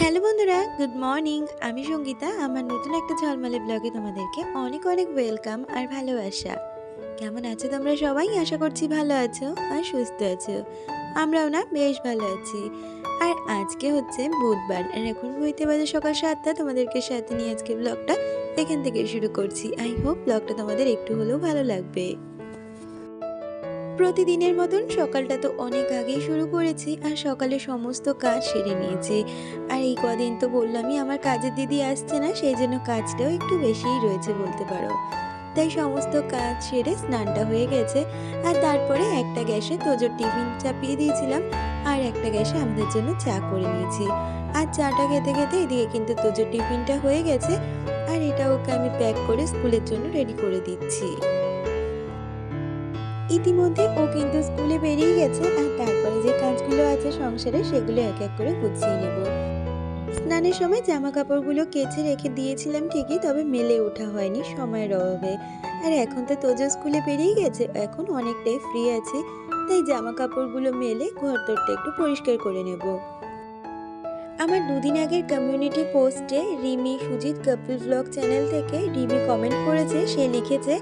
Hello বন্ধুরা, good morning. আমি সঙ্গীতা। আমার নতুন একটা ঝলমলে ব্লগে তোমাদেরকে অনেক অনেক ওয়েলকাম আর ভালোবাসা। কেমন আছো তোমরা সবাই? আশা করছি ভালো আছো আর সুস্থ আছো। আমরাও না বেশ ভালো আছি। আর আজকে হচ্ছে বুধবার, আর এখন হইতে বাজে সকাল 7টা। তোমাদেরকে সাথে নিয়ে আজকে ব্লগটা এখান থেকে শুরু করছি। আই হোপ ব্লগটা তোমাদের একটু হলেও ভালো লাগবে। প্রতিদিনের মতন সকালটা তো অনেক আগেই শুরু করেছি, আর সকালে সমস্ত কাজ সেরে নিয়েছি। আর এই কদিন তো বললামই আমার কাজের দিদি আসছে না, সেই জন্য কাজটাও একটু বেশিই রয়েছে বলতে পারো। তাই সমস্ত কাজ সেরে স্নানটা হয়ে গেছে। আর তারপরে একটা গ্যাসে তোজোর টিফিন চাপিয়ে দিয়েছিলাম, আর একটা গ্যাসে আমাদের জন্য চা করে নিয়েছি। আর চাটা খেতে খেতে এদিকে কিন্তু তোজোর টিফিনটা হয়ে গেছে, আর এটা ওকে আমি প্যাক করে স্কুলের জন্য রেডি করে দিচ্ছি। ইতিমধ্যে ও কিন্তু স্কুলে বেরিয়ে গেছে, আর তারপরে যে কাজগুলো আছে সংসারে সেগুলো এক এক করে গুছিয়ে নেব। স্নানের সময় জামা কাপড়গুলো কেচে রেখে দিয়েছিলাম ঠিকই, তবে মেলে ওঠা হয়নি সময়ের অভাবে। আর এখন তো তোজো স্কুলে বেরিয়ে গেছে, এখন অনেকটাই ফ্রি আছি। তাই জামা কাপড়গুলো মেলে ঘর দরটা একটু পরিষ্কার করে নেব। আমার দুদিন আগের কমিউনিটি পোস্টে রিমি সুজিত কাপল ব্লগ চ্যানেল থেকে রিমি কমেন্ট করেছে। সে লিখেছে,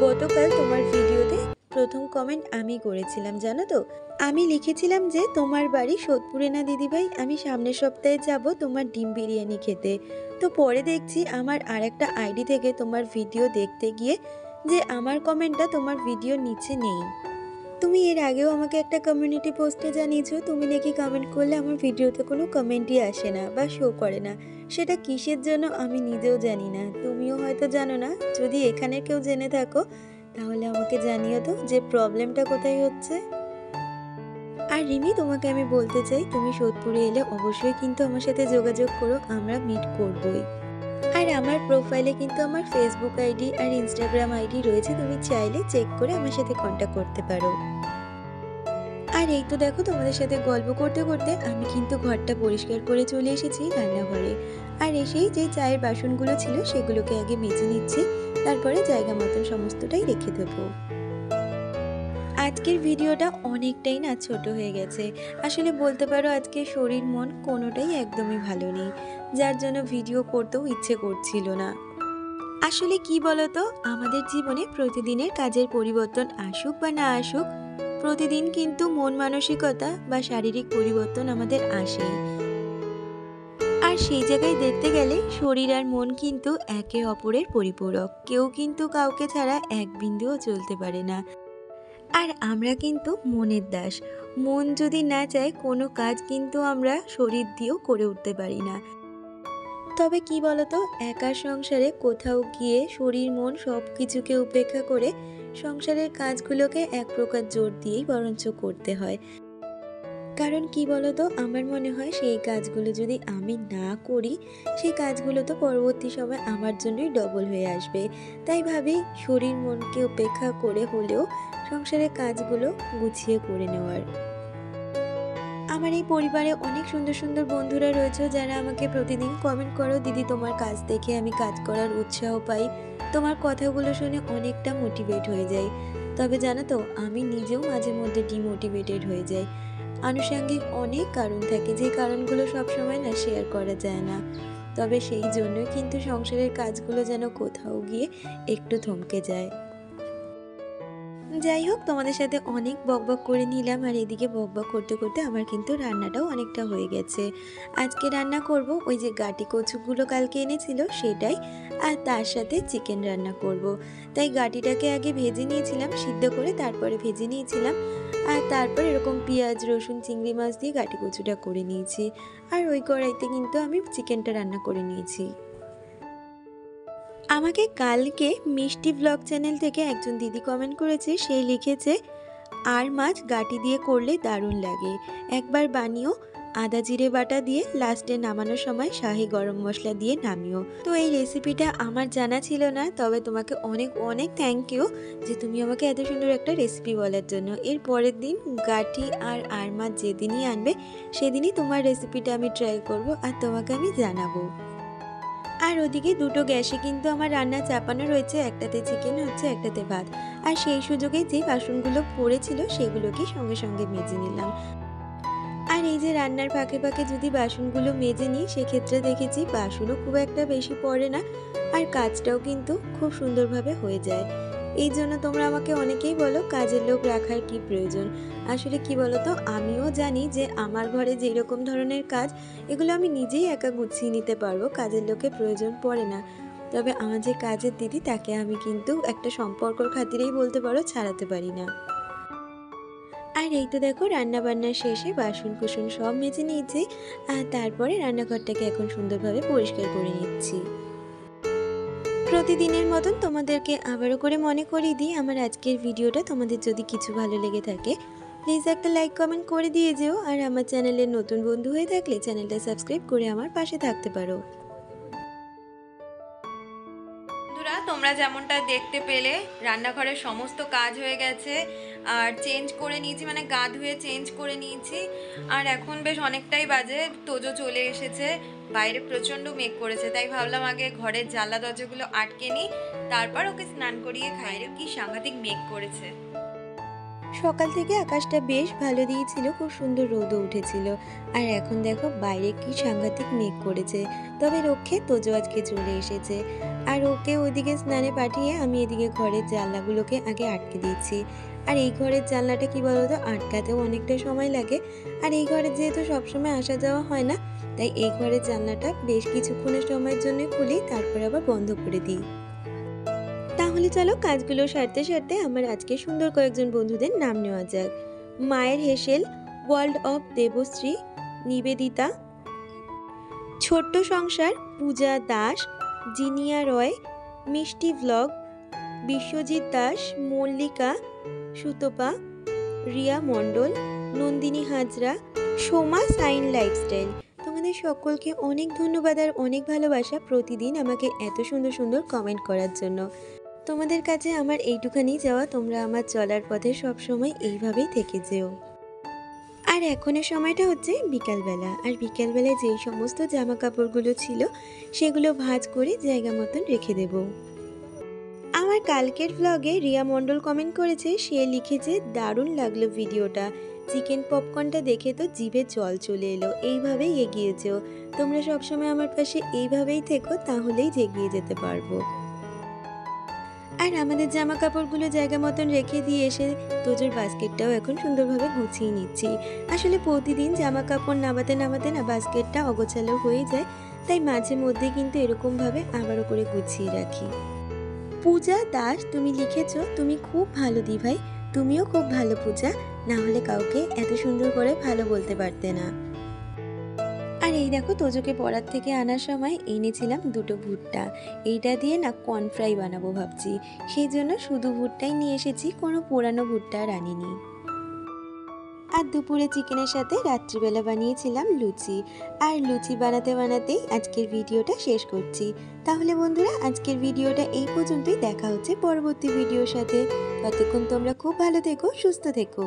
গতকাল তোমার ভিডিওতে প্রথম কমেন্ট আমি করেছিলাম জানো তো। আমি লিখেছিলাম যে তোমার বাড়ি সোদপুরে না দিদিভাই, আমি সামনের সপ্তাহে যাব তোমার ডিম বিরিয়ানি খেতে। তো পরে দেখছি আমার আর একটা আইডি থেকে তোমার ভিডিও দেখতে গিয়ে যে আমার কমেন্টটা তোমার ভিডিওর নিচে নেই। তুমি এর আগেও আমাকে একটা কমিউনিটি পোস্টে জানিয়েছো তুমি নাকি কমেন্ট করলে আমার ভিডিওতে কোনো কমেন্টই আসে না বা শো করে না। সেটা কিসের জন্য আমি নিজেও জানি না, তুমিও হয়তো জানো না। যদি এখানে কেউ জেনে থাকো তাহলে আমাকে জানিও তো যে প্রবলেমটা কোথায় হচ্ছে। আর রিমি, তোমাকে আমি বলতে চাই, তুমি সোদপুরে এলে অবশ্যই কিন্তু আমার সাথে যোগাযোগ করো, আমরা মিট করবই। আর আমার প্রোফাইলে কিন্তু আমার ফেসবুক আইডি আর ইনস্টাগ্রাম আইডি রয়েছে, তুমি চাইলে চেক করে আমার সাথে কন্ট্যাক্ট করতে পারো। আর এই তো দেখো, তোমাদের সাথে গল্প করতে করতে আমি কিন্তু ঘরটা পরিষ্কার করে চলে এসেছি রান্নাঘরে। আর এসেই যে চায়ের বাসনগুলো ছিল সেগুলোকে আগে মেজে নিচ্ছি, তারপরে জায়গা মতন সমস্তটাই রেখে দেবো। আজকের ভিডিওটা অনেকটাই না ছোট হয়ে গেছে। আসলে বলতে পারো আজকে শরীর মন কোনোটাই একদমই ভালো নেই, যার জন্য ভিডিও করতেও ইচ্ছে করছিল না। আসলে কি বলতো, আমাদের জীবনে প্রতিদিনের কাজের পরিবর্তন আসুক বা না আসুক, প্রতিদিন কিন্তু মন মানসিকতা বা শারীরিক পরিবর্তন আমাদের আসেই। আর সেই জায়গায় দেখতে গেলে শরীর আর মন কিন্তু একে অপরের পরিপূরক, কেউ কিন্তু কাউকে ছাড়া এক বিন্দুও চলতে পারে না। আর আমরা কিন্তু মনের দাস। মন যদি না চায় কোনো কাজ কিন্তু আমরা শরীর দিয়েও করে উঠতে পারি না। তবে কি বলতো, একা সংসারে কোথাও গিয়ে শরীর মন সব কিছুকে উপেক্ষা করে সংসারের কাজগুলোকে এক প্রকার জোর দিয়েই বরঞ্চ করতে হয়। কারণ কি বলতো, আমার মনে হয় সেই কাজগুলো যদি আমি না করি, সেই কাজগুলো তো পরবর্তী সময় আমার জন্যই ডবল হয়ে আসবে। তাই ভাবি শরীর মনকে উপেক্ষা করে হলেও সংসারের কাজগুলো গুছিয়ে করে নেওয়ার। আমার এই পরিবারে অনেক সুন্দর সুন্দর বন্ধুরা রয়েছে যারা আমাকে প্রতিদিন কমেন্ট করো, দিদি তোমার কাজ দেখে আমি কাজ করার উৎসাহ পাই, তোমার কথাগুলো শুনে অনেকটা মোটিভেট হয়ে যাই। তবে জানো তো, আমি নিজেও মাঝে মধ্যে ডিমোটিভেটেড হয়ে যাই। আনুষঙ্গিক অনেক কারণ থাকে, যে কারণগুলো সবসময় না শেয়ার করা যায় না। তবে সেই জন্যই কিন্তু সংসারের কাজগুলো যেন কোথাও গিয়ে একটু থমকে যায়। যাই হোক, তোমাদের সাথে অনেক বকবক করে নিলাম, আর এদিকে বকবক করতে করতে আমার কিন্তু রান্নাটাও অনেকটা হয়ে গেছে। আজকে রান্না করব ওই যে গাটি কচুগুলো কালকে এনেছিল সেটাই, আর তার সাথে চিকেন রান্না করব। তাই গাটিটাকে আগে ভেজে নিয়েছিলাম সিদ্ধ করে, তারপরে ভেজে নিয়েছিলাম, আর তারপর এরকম পেঁয়াজ রসুন চিংড়ি মাছ দিয়ে গাটি কচুটা করে নিয়েছি। আর ওই কড়াইতে কিন্তু আমি চিকেনটা রান্না করে নিয়েছি। আমাকে কালকে মিষ্টি ব্লগ চ্যানেল থেকে একজন দিদি কমেন্ট করেছে, সে লিখেছে, আর মাছ গাটি দিয়ে করলে দারুণ লাগে, একবার বানিও, আদা জিরে বাটা দিয়ে লাস্টে নামানোর সময় শাহি গরম মশলা দিয়ে নামিও। তো এই রেসিপিটা আমার জানা ছিল না, তবে তোমাকে অনেক অনেক থ্যাংক ইউ যে তুমি আমাকে এত সুন্দর একটা রেসিপি বলার জন্য। এর পরের দিন গাটি আর মাছ যেদিনই আনবে সেদিনই তোমার রেসিপিটা আমি ট্রাই করব, আর তোমাকে আমি জানাবো। আর ওদিকে দুটো গ্যাসে কিন্তু আমার রান্না চাপানো রয়েছে, একটাতে চিকেন হচ্ছে, একটাতে ভাত। আর সেই সুযোগে যে বাসনগুলো পড়েছিল সেগুলোকে সঙ্গে সঙ্গে মেজে নিলাম। আর আর এই যে রান্নার ফাঁকে ফাঁকে যদি বাসনগুলো মেজে নিই সেক্ষেত্রে দেখেছি বাসনও খুব একটা বেশি পড়ে না, আর কাজটাও কিন্তু খুব সুন্দরভাবে হয়ে যায়। এই জন্য তোমরা আমাকে অনেকেই বলো কাজের লোক রাখার কি প্রয়োজন। আসলে কি বলো তো, আমিও জানি যে আমার ঘরে যেই রকম ধরনের কাজ এগুলো আমি নিজেই একা গুছিয়ে নিতে পারবো, কাজের লোকের প্রয়োজন পড়ে না। তবে আমার যে কাজের দিদি তাকে আমি কিন্তু একটা সম্পর্কর খাতিরেই বলতে পারো ছাড়াতে পারি না। আর এই তো দেখো রান্না বান্না শেষে বাসন কুসন সব মেজে নিয়েছি, আর তারপরে রান্নাঘরটাকে এখন সুন্দরভাবে পরিষ্কার করে নিচ্ছি। প্রতিদিনের মতন তোমাদেরকে আবারও করে মনে করিয়ে দিই, আমার আজকের ভিডিওটা তোমাদের যদি কিছু ভালো লেগে থাকে প্লিজ একটা লাইক কমেন্ট করে দিয়ে যেও, আর আমার চ্যানেলের নতুন বন্ধু হয়ে থাকলে চ্যানেলটা সাবস্ক্রাইব করে আমার পাশে থাকতে পারো। বন্ধুরা, তোমরা যেমনটা দেখতে পেলে রান্নাঘরের সমস্ত কাজ হয়ে গেছে, আর চেঞ্জ করে নিয়েছি, মানে গা ধুয়ে চেঞ্জ করে নিয়েছি। আর এখন বেশ অনেকটাই বাজে, তোজো চলে এসেছে। বাইরে প্রচণ্ড মেঘ করেছে, তাই ভাবলাম আগে ঘরের জানলা দরজাগুলো আটকে নিই, তারপর ওকে স্নান করিয়ে খাইয়ে। কি সাংঘাতিক মেঘ করেছে। সকাল থেকে আকাশটা বেশ ভালো দিয়েছিল, খুব সুন্দর রোদও উঠেছিল। আর এখন দেখো বাইরে কি সাংঘাতিক মেঘ করেছে। তবে রক্ষে তোজো আজকে চলে এসেছে, আর ওকে ওইদিকে স্নানে পাঠিয়ে আমি এদিকে ঘরের জানলাগুলোকে আগে আটকে দিচ্ছি। আর এই ঘরের জানলাটা কি বলতো, আটকাতেও অনেকটা সময় লাগে, আর এই ঘরে যেহেতু সবসময় আসা যাওয়া হয় না, তাই এই ঘরের জানলাটা বেশ কিছুক্ষণের সময়ের জন্য খুলি, তারপর আবার বন্ধ করে দিই। তাহলে চলো কাজগুলো সারতে সারতে আমার আজকে সুন্দর কয়েকজন বন্ধুদের নাম নেওয়া যাক। মায়ের হেসেল, ওয়ার্ল্ড অফ দেবশ্রী, নিবেদিতা, ছোট্ট সংসার, পূজা দাস, জিনিয়া রয়, মিষ্টি vlog, Biswajit Das, Mallika, Sutapa, Riya Mondal, Nandini Hazra, Soma sign lifestyle. তোমাদের সকলকে অনেক ধন্যবাদ আর অনেক ভালোবাসা প্রতিদিন আমাকে এত সুন্দর সুন্দর কমেন্ট করার জন্য। তোমাদের কাছে আমার এইটুখানি যাওয়া, তোমরা আমার চলার পথে সব সময় এইভাবেই থেকে যেও। আর এখনের সময়টা হচ্ছে বিকালবেলা, আর বিকালবেলায় যেই সমস্ত জামা কাপড়গুলো ছিল সেগুলো ভাঁজ করে জায়গা মতন রেখে দেব। আমার কালকের ভ্লগে রিয়া মণ্ডল কমেন্ট করেছে, সে লিখেছে দারুণ লাগলো ভিডিওটা, চিকেন পপকর্নটা দেখে তো জিভে জল চলে এলো। এইভাবেই এগিয়ে যেও, তোমরা সবসময় আমার পাশে এইভাবেই থেকো, তাহলেই এগিয়ে যেতে পারবো। আর আমাদের জামা কাপড়গুলো জায়গা মতন রেখে দিয়ে এসে তোজোর বাস্কেটটাও এখন সুন্দরভাবে গুছিয়ে নিচ্ছি। আসলে প্রতিদিন জামা কাপড় নামাতে নামাতে না বাস্কেটটা অগোছালো হয়ে যায়, তাই মাঝে মধ্যে কিন্তু এরকমভাবে আবারও করে গুছিয়ে রাখি। পূজা দাস তুমি লিখেছ, তুমি খুব ভালো দি ভাই, তুমিও খুব ভালো পূজা, না হলে কাউকে এত সুন্দর করে ভালো বলতে পারতে না। আর এই দেখো তোজোকে পড়ার থেকে আনার সময় এনেছিলাম দুটো ভুট্টা, এইটা দিয়ে না কর্ন ফ্রাই বানাবো ভাবছি, সেই জন্য শুধু ভুট্টাই নিয়ে এসেছি, কোনো পোড়ানো ভুট্টা আর আনিনি। আর দুপুরে চিকেনের সাথে রাত্রিবেলা বানিয়েছিলাম লুচি, আর লুচি বানাতে বানাতেই আজকের ভিডিওটা শেষ করছি। তাহলে বন্ধুরা আজকের ভিডিওটা এই পর্যন্তই, দেখা হচ্ছে পরবর্তী ভিডিওর সাথে। ততক্ষণ তোমরা খুব ভালো থেকো, সুস্থ থেকো।